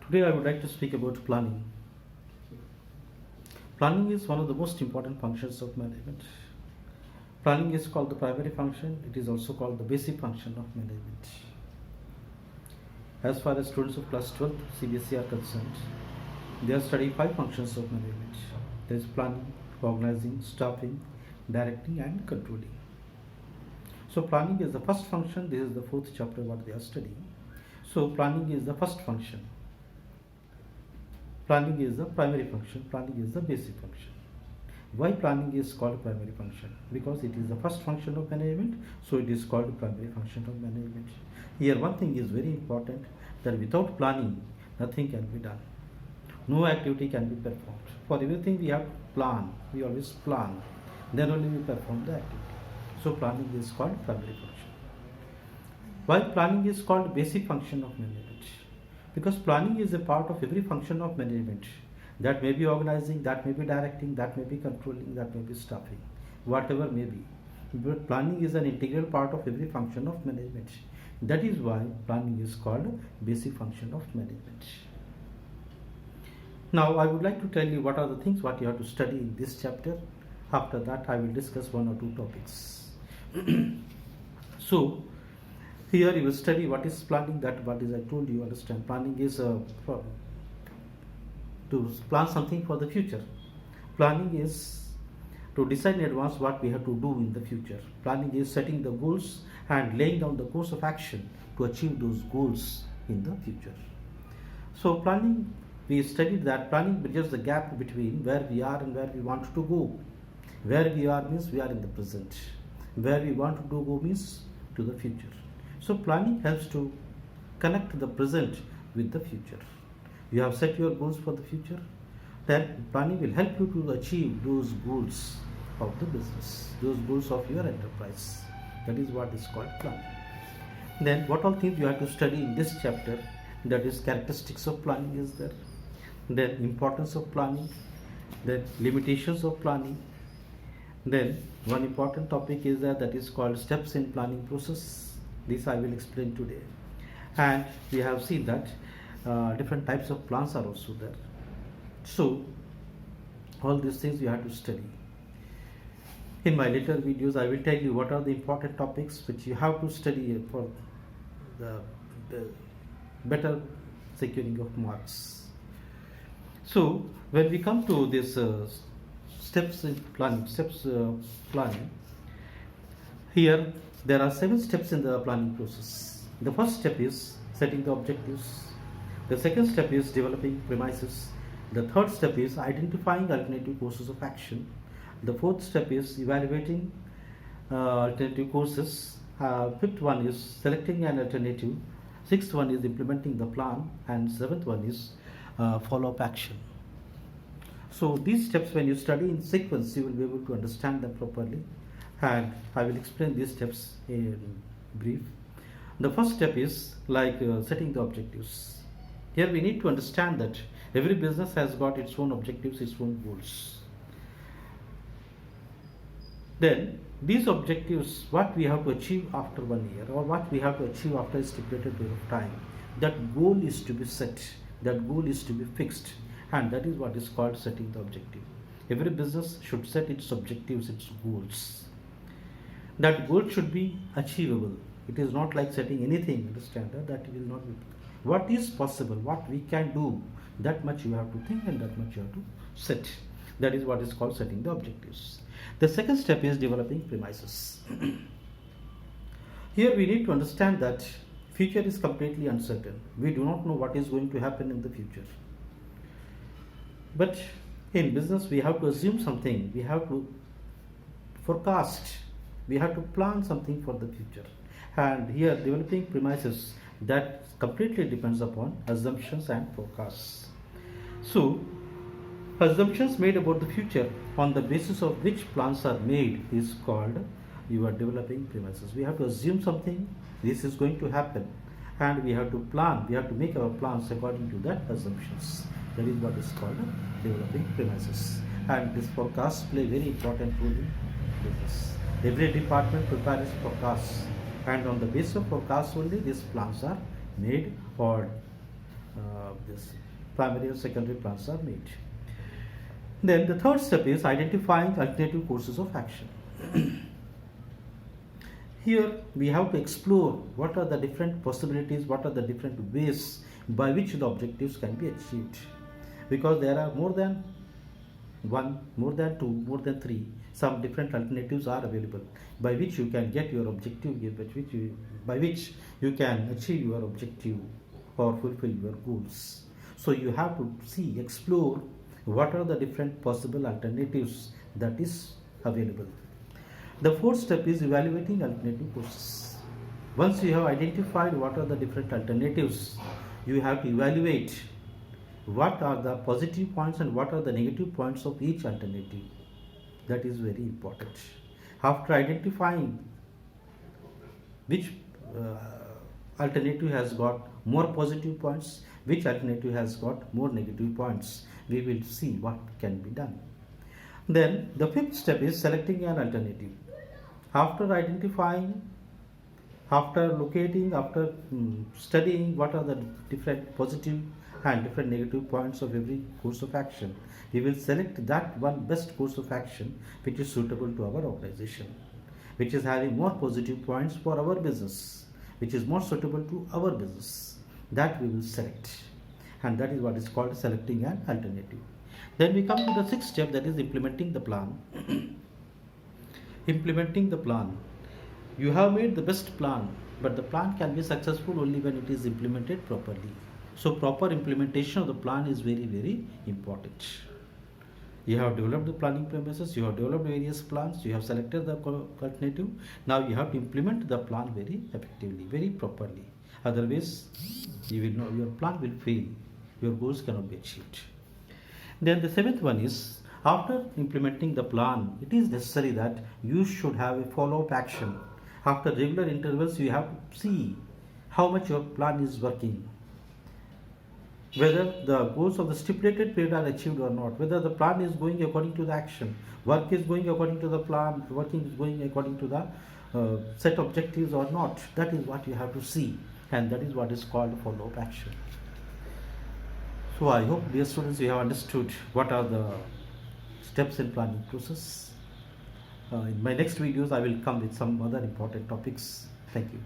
Today I would like to speak about planning. Planning is one of the most important functions of management. Planning is called the primary function. It is also called the basic function of management. As far as students of class 12 CBSE are concerned, they are studying 5 functions of management. There is planning, organizing, staffing, directing and controlling. So planning is the first function. This is the 4th chapter what they are studying. So planning is the first function. Planning is the primary function, planning is the basic function. Why planning is called primary function? Because it is the first function of management, so it is called primary function of management. Here one thing is very important, that without planning, nothing can be done. No activity can be performed. For everything we have to plan, we always plan, then only we perform the activity. So planning is called primary function. Why planning is called basic function of management? Because planning is a part of every function of management. That may be organizing, that may be directing, that may be controlling, that may be staffing, whatever may be. But planning is an integral part of every function of management. That is why planning is called basic function of management. Now I would like to tell you what are the things what you have to study in this chapter. After that I will discuss 1 or 2 topics. So here you will study what is planning, that what is I told you, understand. Planning is to plan something for the future. Planning is to decide in advance what we have to do in the future. Planning is setting the goals and laying down the course of action to achieve those goals in the future. So planning, we studied that planning bridges the gap between where we are and where we want to go. Where we are means we are in the present. Where we want to go means to the future. So planning helps to connect the present with the future. You have set your goals for the future, then planning will help you to achieve those goals of the business, those goals of your enterprise. That is what is called planning. Then what all things you have to study in this chapter, that is characteristics of planning is there, then importance of planning, then limitations of planning, then one important topic is that is called steps in planning process. This I will explain today. And we have seen that different types of plans are also there. So all these things you have to study. In my later videos I will tell you what are the important topics which you have to study for the better securing of marks. So when we come to this steps in planning, planning, here there are 7 steps in the planning process. The first step is setting the objectives. The second step is developing premises. The third step is identifying alternative courses of action. The fourth step is evaluating alternative courses. Fifth one is selecting an alternative. Sixth one is implementing the plan. And seventh one is follow-up action. So these steps, when you study in sequence, you will be able to understand them properly. And I will explain these steps in brief. The first step is like setting the objectives. Here we need to understand that every business has got its own objectives, its own goals. Then these objectives, what we have to achieve after 1 year or what we have to achieve after a stipulated period of time, that goal is to be set, that goal is to be fixed, and that is what is called setting the objective. Every business should set its objectives, its goals. That goal should be achievable. It is not like setting anything, understand that will not be. What is possible, what we can do, that much you have to think and that much you have to set. That is what is called setting the objectives. The second step is developing premises. Here we need to understand that future is completely uncertain. We do not know what is going to happen in the future. But in business we have to assume something, we have to forecast, we have to plan something for the future. And here developing premises, that completely depends upon assumptions and forecasts. So assumptions made about the future on the basis of which plans are made is called you are developing premises. We have to assume something, this is going to happen, and we have to plan, we have to make our plans according to that assumptions. That is what is called developing premises. And this forecast play very important role in business. Every department prepares forecasts, and on the basis of forecasts only these plans are made or this primary and secondary plans are made. Then the third step is identifying alternative courses of action. Here we have to explore what are the different possibilities, what are the different ways by which the objectives can be achieved, because there are more than one, more than two, more than three, some different alternatives are available by which you can get your objective, by which you can achieve your objective or fulfill your goals. So you have to explore what are the different possible alternatives that is available. The fourth step is evaluating alternative courses. Once you have identified what are the different alternatives, you have to evaluate what are the positive points and what are the negative points of each alternative. That is very important. After identifying which alternative has got more positive points, which alternative has got more negative points, we will see what can be done. Then the fifth step is selecting an alternative. After identifying, after locating, after studying what are the different positive and different negative points of every course of action, we will select that one best course of action which is suitable to our organization, which is having more positive points for our business, which is more suitable to our business. That we will select, and that is what is called selecting an alternative. Then we come to the sixth step, that is implementing the plan. Implementing the plan. You have made the best plan, but the plan can be successful only when it is implemented properly. So proper implementation of the plan is very, very important. You have developed the planning premises, you have developed various plans, you have selected the alternative. Now you have to implement the plan very effectively, very properly. Otherwise, you will know your plan will fail. Your goals cannot be achieved. Then the seventh one is, after implementing the plan, it is necessary that you should have a follow-up action. After regular intervals, you have to see how much your plan is working, whether the goals of the stipulated period are achieved or not, whether the plan is going according to the action, work is going according to the plan, working is going according to the set objectives or not. That is what you have to see, and that is what is called follow-up action. So I hope, dear students, you have understood what are the steps in planning process. In my next videos, I will come with some other important topics. Thank you.